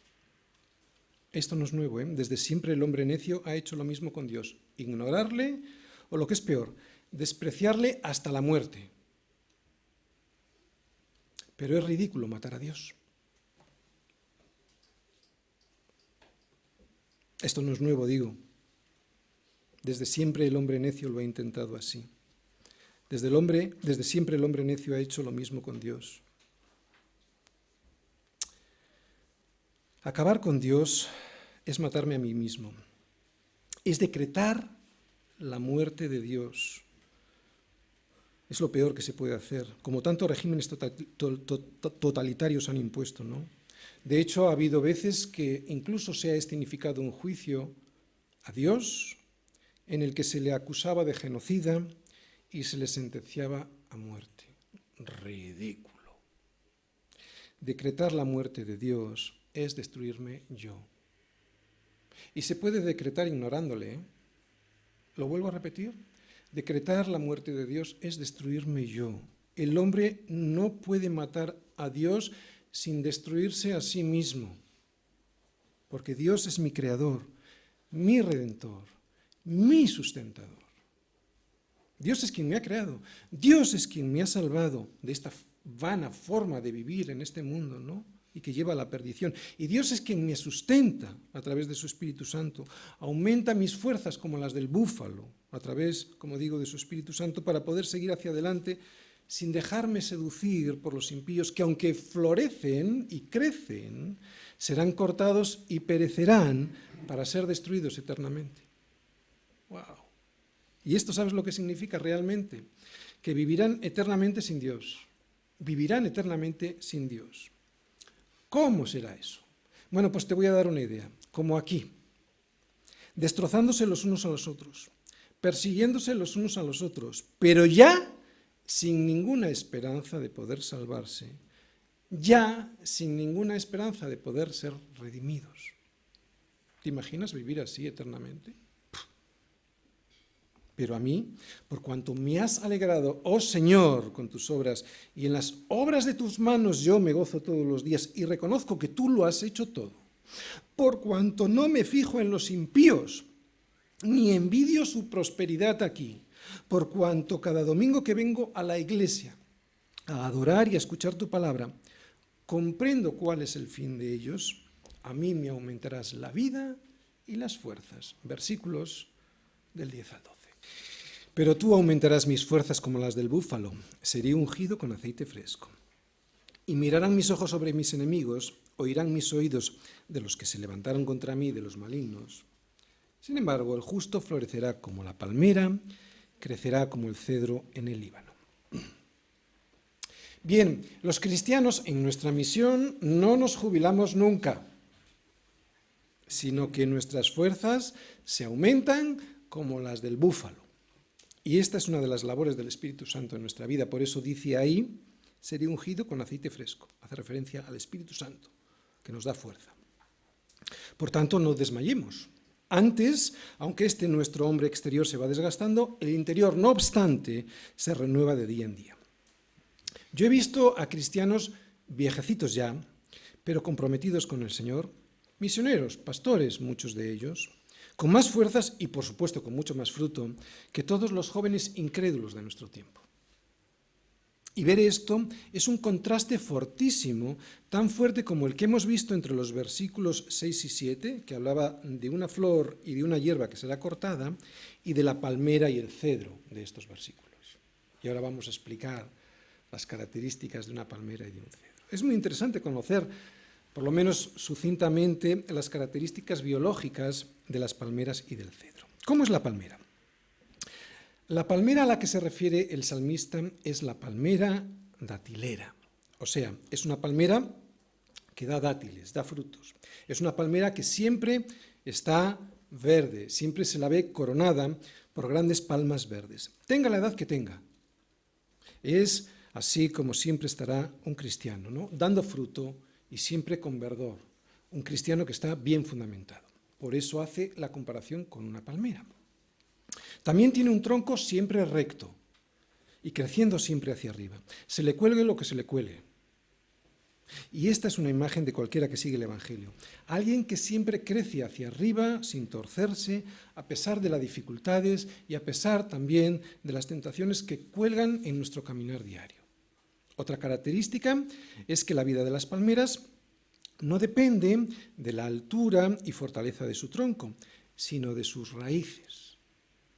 Esto no es nuevo, ¿eh? Desde siempre el hombre necio ha hecho lo mismo con Dios. Ignorarle, o lo que es peor, despreciarle hasta la muerte. Pero es ridículo matar a Dios. Esto no es nuevo, digo. Desde siempre el hombre necio lo ha intentado así. Desde siempre el hombre necio ha hecho lo mismo con Dios. Acabar con Dios es matarme a mí mismo. Es decretar la muerte de Dios. Es lo peor que se puede hacer, como tantos regímenes totalitarios han impuesto, ¿no? De hecho, ha habido veces que incluso se ha escenificado un juicio a Dios en el que se le acusaba de genocida y se le sentenciaba a muerte. Ridículo. Decretar la muerte de Dios es destruirme yo. Y se puede decretar ignorándole, ¿eh? Lo vuelvo a repetir. Decretar la muerte de Dios es destruirme yo. El hombre no puede matar a Dios sin destruirse a sí mismo, porque Dios es mi creador, mi redentor, mi sustentador. Dios es quien me ha creado, Dios es quien me ha salvado de esta vana forma de vivir en este mundo, ¿no? Y que lleva a la perdición. Y Dios es quien me sustenta a través de su Espíritu Santo, aumenta mis fuerzas como las del búfalo, a través, como digo, de su Espíritu Santo, para poder seguir hacia adelante sin dejarme seducir por los impíos, que aunque florecen y crecen, serán cortados y perecerán para ser destruidos eternamente. ¡Wow! Y esto, ¿sabes lo que significa realmente? Que vivirán eternamente sin Dios. Vivirán eternamente sin Dios. ¿Cómo será eso? Bueno, pues te voy a dar una idea. Como aquí, destrozándose los unos a los otros, persiguiéndose los unos a los otros, pero ya sin ninguna esperanza de poder salvarse, ya sin ninguna esperanza de poder ser redimidos. ¿Te imaginas vivir así eternamente? Pero a mí, por cuanto me has alegrado, oh Señor, con tus obras, y en las obras de tus manos yo me gozo todos los días, y reconozco que tú lo has hecho todo. Por cuanto no me fijo en los impíos, ni envidio su prosperidad aquí, por cuanto cada domingo que vengo a la iglesia a adorar y a escuchar tu palabra, comprendo cuál es el fin de ellos, a mí me aumentarás la vida y las fuerzas. Versículos del 10 al 12. Pero tú aumentarás mis fuerzas como las del búfalo, seré ungido con aceite fresco. Y mirarán mis ojos sobre mis enemigos, oirán mis oídos de los que se levantaron contra mí, de los malignos. Sin embargo, el justo florecerá como la palmera, crecerá como el cedro en el Líbano. Bien, los cristianos en nuestra misión no nos jubilamos nunca, sino que nuestras fuerzas se aumentan como las del búfalo. Y esta es una de las labores del Espíritu Santo en nuestra vida. Por eso dice ahí, seré ungido con aceite fresco. Hace referencia al Espíritu Santo, que nos da fuerza. Por tanto, no desmayemos. Antes, aunque nuestro hombre exterior se va desgastando, el interior, no obstante, se renueva de día en día. Yo he visto a cristianos viejecitos ya, pero comprometidos con el Señor, misioneros, pastores, muchos de ellos, con más fuerzas y, por supuesto, con mucho más fruto que todos los jóvenes incrédulos de nuestro tiempo. Y ver esto es un contraste fortísimo, tan fuerte como el que hemos visto entre los versículos 6 y 7, que hablaba de una flor y de una hierba que será cortada, y de la palmera y el cedro de estos versículos. Y ahora vamos a explicar las características de una palmera y de un cedro. Es muy interesante conocer, por lo menos sucintamente, las características biológicas de las palmeras y del cedro. ¿Cómo es la palmera? La palmera a la que se refiere el salmista es la palmera datilera. O sea, es una palmera que da dátiles, da frutos. Es una palmera que siempre está verde, siempre se la ve coronada por grandes palmas verdes. Tenga la edad que tenga. Es así como siempre estará un cristiano, ¿no? Dando fruto y siempre con verdor. Un cristiano que está bien fundamentado. Por eso hace la comparación con una palmera. También tiene un tronco siempre recto y creciendo siempre hacia arriba. Se le cuelgue lo que se le cuele. Y esta es una imagen de cualquiera que sigue el Evangelio. Alguien que siempre crece hacia arriba sin torcerse, a pesar de las dificultades y a pesar también de las tentaciones que cuelgan en nuestro caminar diario. Otra característica es que la vida de las palmeras no depende de la altura y fortaleza de su tronco, sino de sus raíces.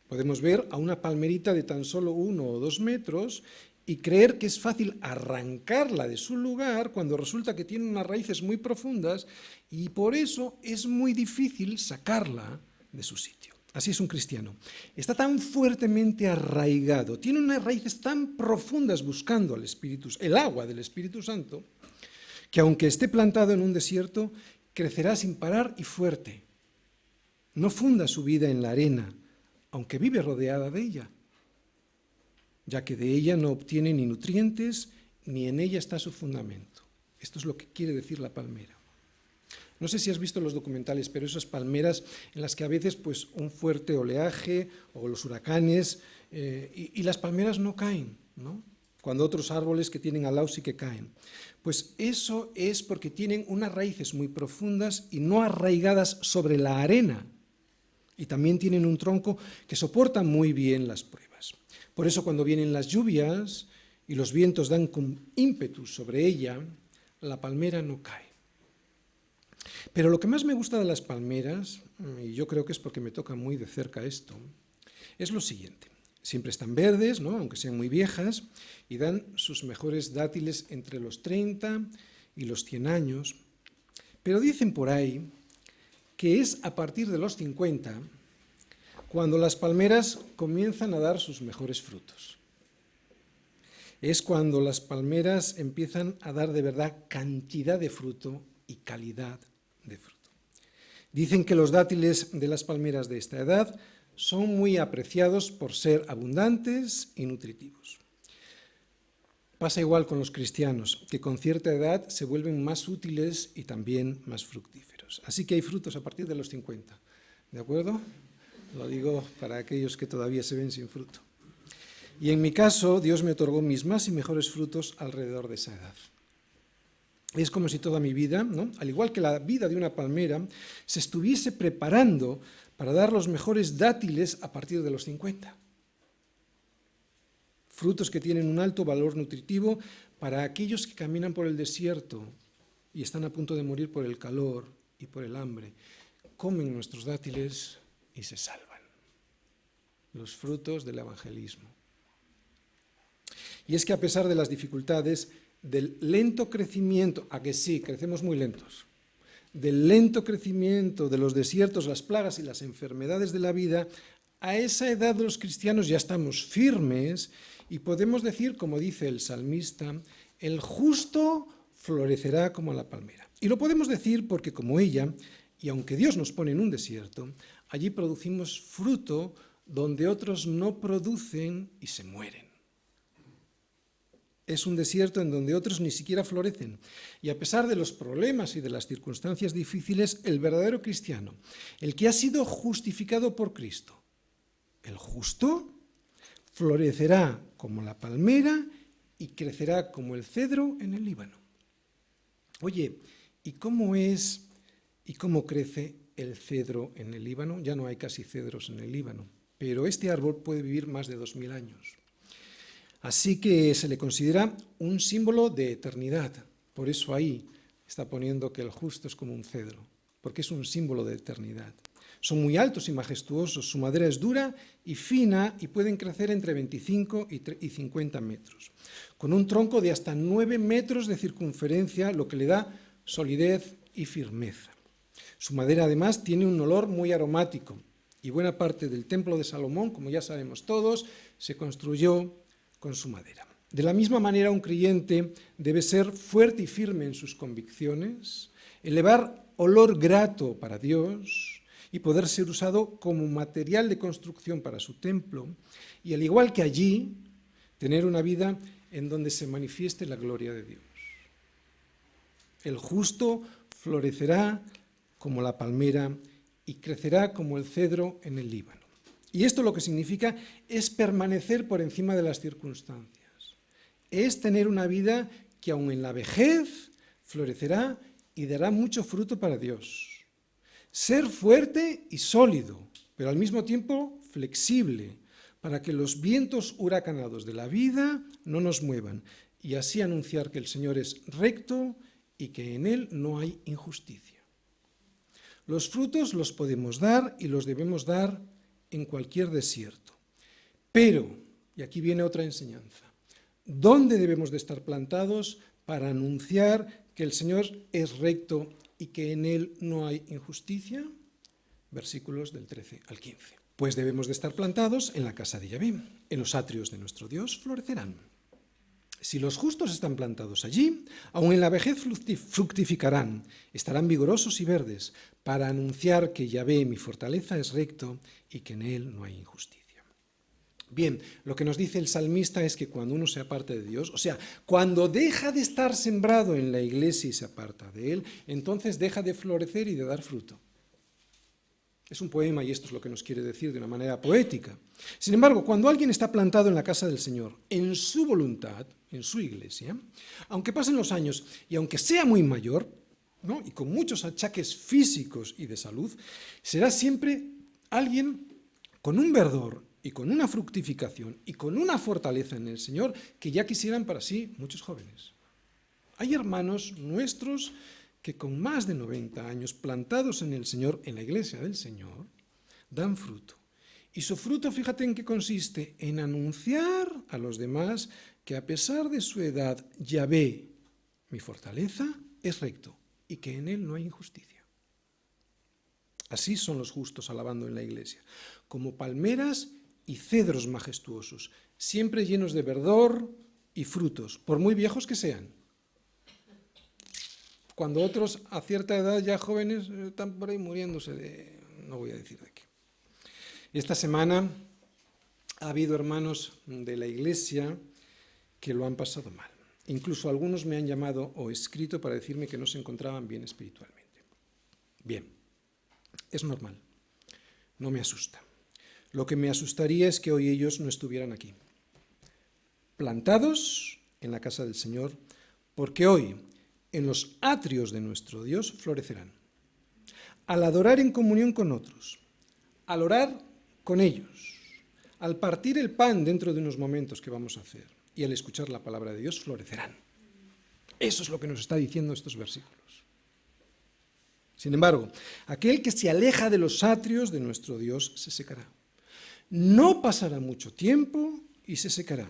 Podemos ver a una palmerita de tan solo 1 o 2 metros y creer que es fácil arrancarla de su lugar cuando resulta que tiene unas raíces muy profundas y por eso es muy difícil sacarla de su sitio. Así es un cristiano. Está tan fuertemente arraigado, tiene unas raíces tan profundas buscando al Espíritu, el agua del Espíritu Santo, que aunque esté plantado en un desierto, crecerá sin parar y fuerte. No funda su vida en la arena, aunque vive rodeada de ella, ya que de ella no obtiene ni nutrientes, ni en ella está su fundamento. Esto es lo que quiere decir la palmera. No sé si has visto los documentales, pero esas palmeras en las que a veces pues, un fuerte oleaje o los huracanes y las palmeras no caen, ¿no? Cuando otros árboles que tienen al lado sí que caen. Pues eso es porque tienen unas raíces muy profundas y no arraigadas sobre la arena. Y también tienen un tronco que soporta muy bien las pruebas. Por eso cuando vienen las lluvias y los vientos dan con ímpetu sobre ella, la palmera no cae. Pero lo que más me gusta de las palmeras, y yo creo que es porque me toca muy de cerca esto, es lo siguiente. Siempre están verdes, ¿no? Aunque sean muy viejas, y dan sus mejores dátiles entre los 30 y los 100 años. Pero dicen por ahí que es a partir de los 50 cuando las palmeras comienzan a dar sus mejores frutos. Es cuando las palmeras empiezan a dar de verdad cantidad de fruto y calidad de fruto. Dicen que los dátiles de las palmeras de esta edad son muy apreciados por ser abundantes y nutritivos. Pasa igual con los cristianos, que con cierta edad se vuelven más útiles y también más fructíferos. Así que hay frutos a partir de los 50, ¿de acuerdo? Lo digo para aquellos que todavía se ven sin fruto. Y en mi caso, Dios me otorgó mis más y mejores frutos alrededor de esa edad. Es como si toda mi vida, ¿no? Al igual que la vida de una palmera, se estuviese preparando para dar los mejores dátiles a partir de los 50. frutos que tienen un alto valor nutritivo para aquellos que caminan por el desierto y están a punto de morir por el calor y por el hambre. Comen nuestros dátiles y se salvan. Los frutos del evangelismo. Y es que a pesar de las dificultades, del lento crecimiento, a que sí, crecemos muy lentos, del lento crecimiento de los desiertos, las plagas y las enfermedades de la vida, a esa edad los cristianos ya estamos firmes y podemos decir, como dice el salmista, el justo florecerá como la palmera. Y lo podemos decir porque como ella, y aunque Dios nos pone en un desierto, allí producimos fruto donde otros no producen y se mueren. Es un desierto en donde otros ni siquiera florecen. Y a pesar de los problemas y de las circunstancias difíciles, el verdadero cristiano, el que ha sido justificado por Cristo, el justo, florecerá como la palmera y crecerá como el cedro en el Líbano. Oye, ¿y cómo es y cómo crece el cedro en el Líbano? Ya no hay casi cedros en el Líbano, pero este árbol puede vivir más de 2000 años. Así que se le considera un símbolo de eternidad. Por eso ahí está poniendo que el justo es como un cedro, porque es un símbolo de eternidad. Son muy altos y majestuosos, su madera es dura y fina y pueden crecer entre 25 y 50 metros, con un tronco de hasta 9 metros de circunferencia, lo que le da solidez y firmeza. Su madera además tiene un olor muy aromático y buena parte del templo de Salomón, como ya sabemos todos, se construyó con su madera. De la misma manera, un creyente debe ser fuerte y firme en sus convicciones, elevar olor grato para Dios y poder ser usado como material de construcción para su templo, y al igual que allí, tener una vida en donde se manifieste la gloria de Dios. El justo florecerá como la palmera y crecerá como el cedro en el Líbano. Y esto lo que significa es permanecer por encima de las circunstancias. Es tener una vida que aun en la vejez florecerá y dará mucho fruto para Dios. Ser fuerte y sólido, pero al mismo tiempo flexible, para que los vientos huracanados de la vida no nos muevan, y así anunciar que el Señor es recto y que en Él no hay injusticia. Los frutos los podemos dar y los debemos dar en cualquier desierto. Pero, y aquí viene otra enseñanza, ¿dónde debemos de estar plantados para anunciar que el Señor es recto y que en Él no hay injusticia? Versículos del 13 al 15. Pues debemos de estar plantados en la casa de Yahvé, en los atrios de nuestro Dios florecerán. Si los justos están plantados allí, aun en la vejez fructificarán, estarán vigorosos y verdes, para anunciar que Yahvé, mi fortaleza, es recto y que en Él no hay injusticia. Bien, lo que nos dice el salmista es que cuando uno se aparta de Dios, o sea, cuando deja de estar sembrado en la iglesia y se aparta de Él, entonces deja de florecer y de dar fruto. Es un poema y esto es lo que nos quiere decir de una manera poética. Sin embargo, cuando alguien está plantado en la casa del Señor, en su voluntad, en su iglesia, aunque pasen los años y aunque sea muy mayor, ¿no?, y con muchos achaques físicos y de salud, será siempre alguien con un verdor y con una fructificación y con una fortaleza en el Señor que ya quisieran para sí muchos jóvenes. Hay hermanos nuestros que con más de 90 años plantados en el Señor, en la iglesia del Señor, dan fruto. Y su fruto, fíjate en qué consiste, en anunciar a los demás que a pesar de su edad, Yahvé, mi fortaleza, es recto y que en Él no hay injusticia. Así son los justos alabando en la iglesia, como palmeras y cedros majestuosos, siempre llenos de verdor y frutos, por muy viejos que sean. Cuando otros a cierta edad ya jóvenes están por ahí muriéndose de, no voy a decir de qué. Esta semana ha habido hermanos de la iglesia que lo han pasado mal. Incluso algunos me han llamado o escrito para decirme que no se encontraban bien espiritualmente. Bien, es normal, no me asusta. Lo que me asustaría es que hoy ellos no estuvieran aquí, plantados en la casa del Señor, porque hoy en los atrios de nuestro Dios florecerán. Al adorar en comunión con otros, al orar con ellos, al partir el pan dentro de unos momentos que vamos a hacer y al escuchar la palabra de Dios, florecerán. Eso es lo que nos está diciendo estos versículos. Sin embargo, aquel que se aleja de los atrios de nuestro Dios se secará. No pasará mucho tiempo y se secará.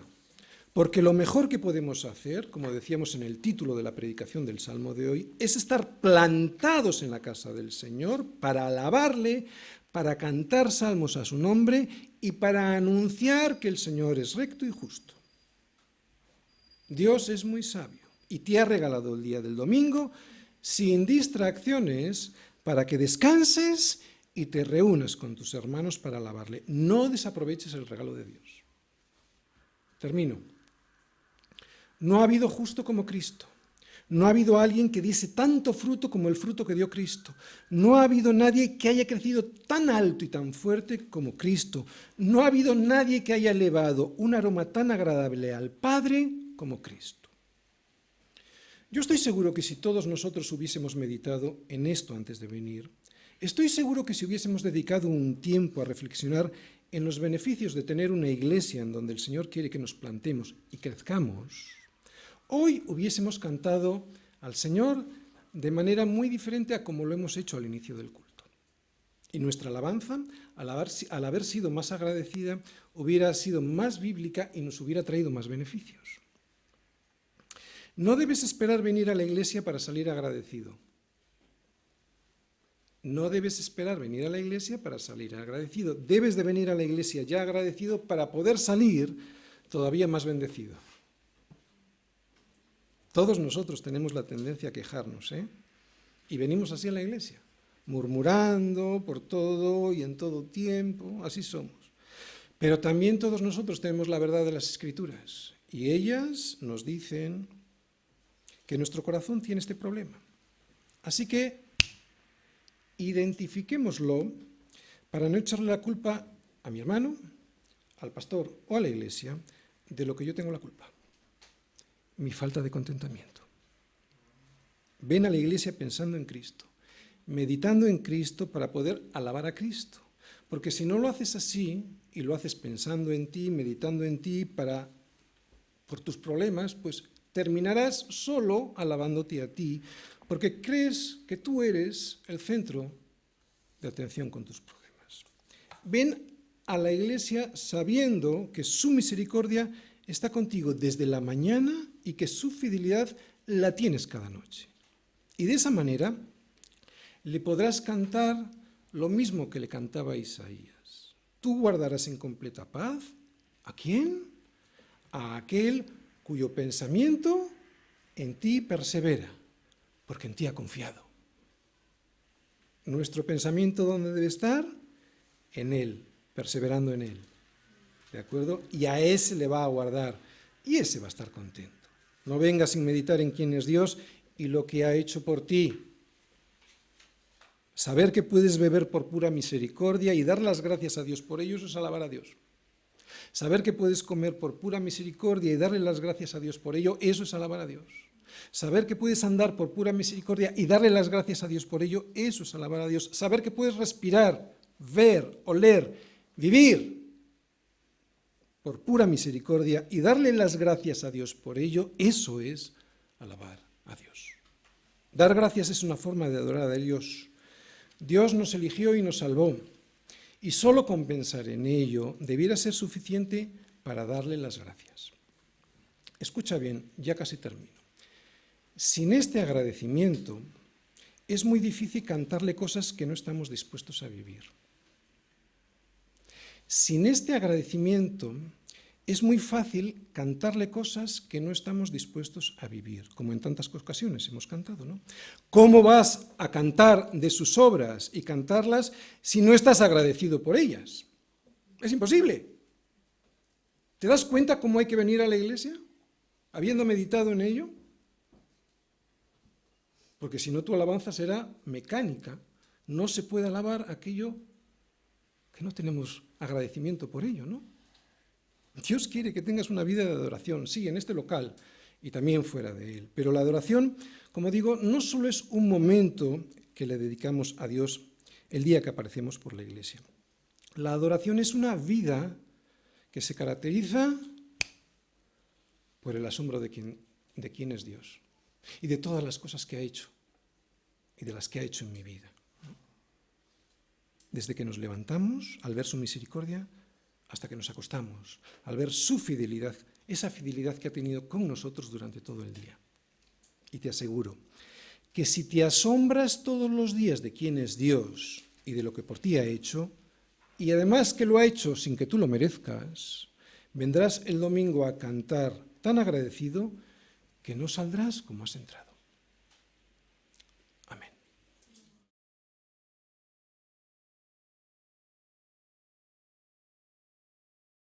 Porque lo mejor que podemos hacer, como decíamos en el título de la predicación del Salmo de hoy, es estar plantados en la casa del Señor para alabarle, para cantar salmos a su nombre y para anunciar que el Señor es recto y justo. Dios es muy sabio y te ha regalado el día del domingo sin distracciones para que descanses y te reúnas con tus hermanos para alabarle. No desaproveches el regalo de Dios. Termino. No ha habido justo como Cristo. No ha habido alguien que diese tanto fruto como el fruto que dio Cristo. No ha habido nadie que haya crecido tan alto y tan fuerte como Cristo. No ha habido nadie que haya elevado un aroma tan agradable al Padre como Cristo. Yo estoy seguro que si todos nosotros hubiésemos meditado en esto antes de venir, estoy seguro que si hubiésemos dedicado un tiempo a reflexionar en los beneficios de tener una iglesia en donde el Señor quiere que nos plantemos y crezcamos, hoy hubiésemos cantado al Señor de manera muy diferente a como lo hemos hecho al inicio del culto. Y nuestra alabanza, al haber sido más agradecida, hubiera sido más bíblica y nos hubiera traído más beneficios. No debes esperar venir a la iglesia para salir agradecido. No debes esperar venir a la iglesia para salir agradecido. Debes de venir a la iglesia ya agradecido para poder salir todavía más bendecido. Todos nosotros tenemos la tendencia a quejarnos, y venimos así a la iglesia, murmurando por todo y en todo tiempo, así somos. Pero también todos nosotros tenemos la verdad de las Escrituras, y ellas nos dicen que nuestro corazón tiene este problema. Así que identifiquémoslo para no echarle la culpa a mi hermano, al pastor o a la iglesia de lo que yo tengo la culpa. Mi falta de contentamiento. Ven a la iglesia pensando en Cristo, meditando en Cristo para poder alabar a Cristo. Porque si no lo haces así y lo haces pensando en ti, meditando en ti por tus problemas, pues terminarás solo alabándote a ti, porque crees que tú eres el centro de atención con tus problemas. Ven a la iglesia sabiendo que su misericordia está contigo desde la mañana y que su fidelidad la tienes cada noche. Y de esa manera le podrás cantar lo mismo que le cantaba Isaías. Tú guardarás en completa paz, ¿a quién? A aquel cuyo pensamiento en ti persevera, porque en ti ha confiado. ¿Nuestro pensamiento dónde debe estar? En Él, perseverando en Él. ¿De acuerdo? Y a ese le va a guardar, y ese va a estar contento. No vengas sin meditar en quién es Dios y lo que ha hecho por ti. Saber que puedes beber por pura misericordia y dar las gracias a Dios por ello, eso es alabar a Dios. Saber que puedes comer por pura misericordia y darle las gracias a Dios por ello, eso es alabar a Dios. Saber que puedes andar por pura misericordia y darle las gracias a Dios por ello, eso es alabar a Dios. Saber que puedes respirar, ver, oler, vivir por pura misericordia y darle las gracias a Dios por ello, eso es alabar a Dios. Dar gracias es una forma de adorar a Dios. Dios nos eligió y nos salvó, y solo con pensar en ello debiera ser suficiente para darle las gracias. Escucha bien, ya casi termino. Sin este agradecimiento es muy difícil cantarle cosas que no estamos dispuestos a vivir. Sin este agradecimiento es muy fácil cantarle cosas que no estamos dispuestos a vivir, como en tantas ocasiones hemos cantado, ¿no? ¿Cómo vas a cantar de sus obras y cantarlas si no estás agradecido por ellas? Es imposible. ¿Te das cuenta cómo hay que venir a la iglesia, habiendo meditado en ello? Porque si no, tu alabanza será mecánica. No se puede alabar aquello que no tenemos agradecimiento por ello, ¿no? Dios quiere que tengas una vida de adoración, sí, en este local y también fuera de él. Pero la adoración, como digo, no solo es un momento que le dedicamos a Dios el día que aparecemos por la iglesia. La adoración es una vida que se caracteriza por el asombro de quién es Dios y de todas las cosas que ha hecho y de las que ha hecho en mi vida. Desde que nos levantamos, al ver su misericordia, hasta que nos acostamos, al ver su fidelidad, esa fidelidad que ha tenido con nosotros durante todo el día. Y te aseguro que si te asombras todos los días de quién es Dios y de lo que por ti ha hecho, y además que lo ha hecho sin que tú lo merezcas, vendrás el domingo a cantar tan agradecido que no saldrás como has entrado.